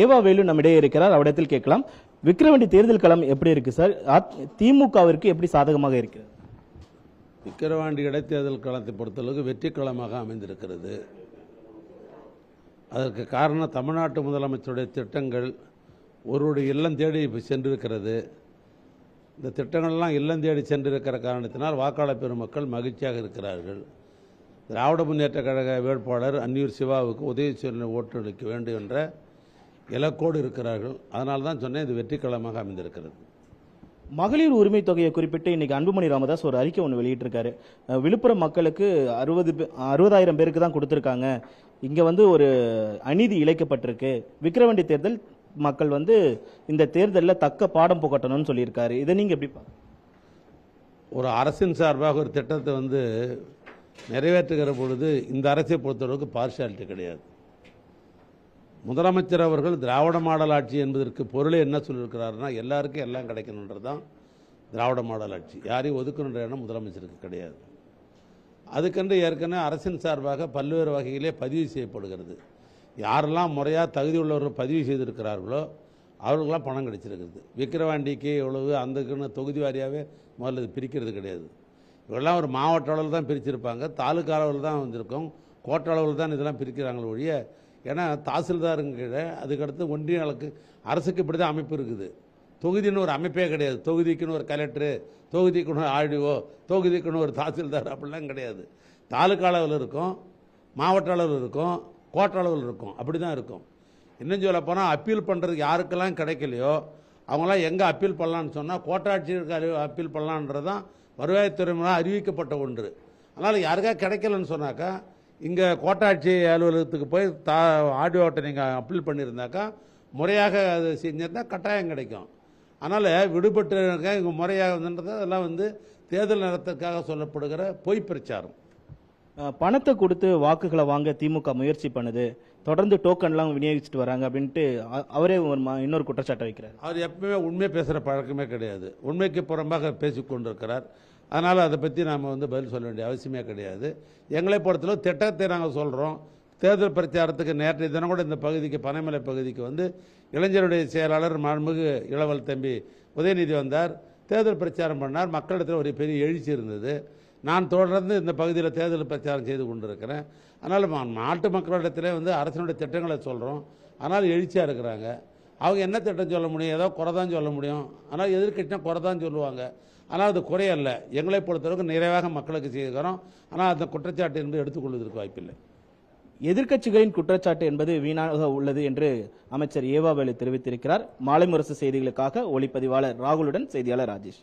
ஏவா வேலு நம்மிடையே இருக்கிறார். அவரிடத்தில் கேட்கலாம். விக்கிரவாண்டி தேர்தல் களம் எப்படி இருக்கு சார்? திமுகவிற்கு எப்படி சாதகமாக இருக்கிறது? விக்கிரவாண்டி இடைத்தேர்தல் களத்தை பொறுத்தளவுக்கு வெற்றி களமாக அமைந்திருக்கிறது. அதற்கு காரணம் தமிழ்நாட்டு முதலமைச்சருடைய திட்டங்கள் ஒருவருடைய இல்லம் தேடி சென்றிருக்கிறது. இந்த திட்டங்கள்லாம் இல்லம் தேடி சென்றிருக்கிற காரணத்தினால் வாக்காளர் பெருமக்கள் மகிழ்ச்சியாக இருக்கிறார்கள். திராவிட முன்னேற்ற கழக வேட்பாளர் அன்னியூர் சிவாவுக்கு உதயசூரியனை ஓட்டளிக்க வேண்டும் என்ற இலக்கோடு இருக்கிறார்கள். அதனால தான் சொன்னேன், இது வெற்றி களமாக அமைந்திருக்கிறது. மகளிர் உரிமை தொகையை குறிப்பிட்டு இன்னைக்கு அன்புமணி ராமதாஸ் ஒரு அறிக்கை ஒன்று வெளியிட்டிருக்காரு. விழுப்புரம் மக்களுக்கு 60,000 பேருக்கு தான் கொடுத்துருக்காங்க. இங்க ஒரு அநீதி இழைக்கப்பட்டிருக்கு. விக்கிரவாண்டி தேர்தல் மக்கள் இந்த தேர்தலில் தக்க பாடம் புகட்டணும்னு சொல்லியிருக்காரு. இதை நீங்க எப்படி பாருங்க? ஒரு அரசின் சார்பாக ஒரு திட்டத்தை நிறைவேற்றுகிற பொழுது இந்த அரசை பொறுத்தளவுக்கு பார்ஷியாலிட்டி கிடையாது. முதலமைச்சர் அவர்கள் திராவிட மாடல் ஆட்சி என்பதற்கு பொருளே என்ன சொல்லியிருக்கிறாருன்னா, எல்லாருக்கும் எல்லாம் கிடைக்கணுன்றது தான் திராவிட மாடல் ஆட்சி. யாரையும் ஒதுக்கணுன்ற எண்ணம் முதலமைச்சருக்கு கிடையாது. அதுக்கென்று ஏற்கனவே அரசின் சார்பாக பல்வேறு வகையிலே பதிவு செய்யப்படுகிறது. யாரெல்லாம் முறையாக தகுதி உள்ளவர்கள் பதிவு செய்திருக்கிறார்களோ அவர்களுக்கெல்லாம் பணம் கிடைச்சிருக்கிறது. விக்கிரவாண்டிக்கு எவ்வளவு அந்தக்குன்னு தொகுதி வாரியாகவே முதல்ல இது பிரிக்கிறது கிடையாது. இவெல்லாம் ஒரு மாவட்ட அளவில் தான் பிரிச்சிருப்பாங்க, தாலுக்கா அளவில் தான் வந்திருக்கும், கோட்ட அளவில் தான் இதெல்லாம் பிரிக்கிறாங்களே ஒழிய. ஏன்னா தாசில்தாருங்க கீழே அதுக்கடுத்து ஒன்றிய அரசுக்கு இப்படி தான் அமைப்பு இருக்குது. தொகுதின்னு ஒரு அமைப்பே கிடையாது. தொகுதிக்குன்னு ஒரு கலெக்டரு, தொகுதிக்குன்னு ஒரு ஆர்டிஓ, தொகுதிக்குன்னு ஒரு தாசில்தார் அப்படிலாம் கிடையாது. தாலுக்கா அளவில் இருக்கும், மாவட்ட அளவில் இருக்கும், கோட்ட அளவில் இருக்கும், அப்படி தான் இருக்கும். இன்னும் சொல்ல போனால் அப்பீல் பண்ணுறதுக்கு யாருக்கெல்லாம் கிடைக்கலையோ அவங்களாம் எங்கே அப்பீல் பண்ணலான்னு சொன்னால் கோட்டாட்சியருக்கு அப்பீல் பண்ணலான்றது தான் வருவாய்த்துறை மூலம் அறிவிக்கப்பட்ட ஒன்று. அதனால் யாருக்கா கிடைக்கலன்னு சொன்னாக்கா இங்கே கோட்டாட்சி அலுவலகத்துக்கு போய் ஆடியோட்டை நீங்கள் அப்பீல் பண்ணியிருந்தாக்கா முறையாக அது செஞ்சிருந்தால் கட்டாயம் கிடைக்கும். அதனால் விடுபட்டு இங்கே முறையாக அதெல்லாம் தேர்தல் நேரத்திற்காக சொல்லப்படுகிற பொய் பிரச்சாரம். பணத்தை கொடுத்து வாக்குகளை வாங்க திமுக முயற்சி பண்ணுது, தொடர்ந்து டோக்கன்லாம் விநியோகிச்சுட்டு வராங்க அப்படின்ட்டு அவரே இன்னொரு குற்றச்சாட்டை வைக்கிறார். அவர் எப்பவுமே உண்மை பேசுகிற பழக்கமே கிடையாது. உண்மைக்கு புறம்பாக பேசிக்கொண்டிருக்கிறார். அதனால் அதை பற்றி நாம் பதில் சொல்ல வேண்டிய அவசியமே கிடையாது. எங்களை பொறுத்தளவு திட்டத்தை நாங்கள் சொல்கிறோம். தேர்தல் பிரச்சாரத்துக்கு நேற்றைய தினம் கூட இந்த பகுதிக்கு, பனைமலை பகுதிக்கு இளைஞருடைய செயலாளர் மாண்புமிகு இளவல் தம்பி உதயநிதி வந்தார், தேர்தல் பிரச்சாரம் பண்ணார். மக்களிடத்தில் ஒரு பெரிய எழுச்சி இருந்தது. நான் தொடர்ந்து இந்த பகுதியில் தேர்தல் பிரச்சாரம் செய்து கொண்டிருக்கிறேன். அதனால் நாட்டு மக்களிடத்திலே அரசினுடைய திட்டங்களை சொல்கிறோம். அதனால் எழுச்சியாக இருக்கிறாங்க. அவங்க என்ன திட்டம் சொல்ல முடியும்? ஏதோ குறை தான் சொல்ல முடியும். ஆனால் எதிர்க்கட்சினா குறை தான் சொல்லுவாங்க. ஆனால் அது குறையல்ல. எங்களை பொறுத்தளவுக்கு நிறைவாக மக்களுக்கு செய்கிறோம். ஆனால் அந்த குற்றச்சாட்டு என்பது எடுத்துக்கொள்வதற்கு வாய்ப்பில்லை. எதிர்க்கட்சிகளின் குற்றச்சாட்டு என்பது வீணாக உள்ளது என்று அமைச்சர் ஏவா வேலு தெரிவித்திருக்கிறார். மாலை முரசு செய்திகளுக்காக ஒளிப்பதிவாளர் ராகுலுடன் செய்தியாளர் ராஜேஷ்.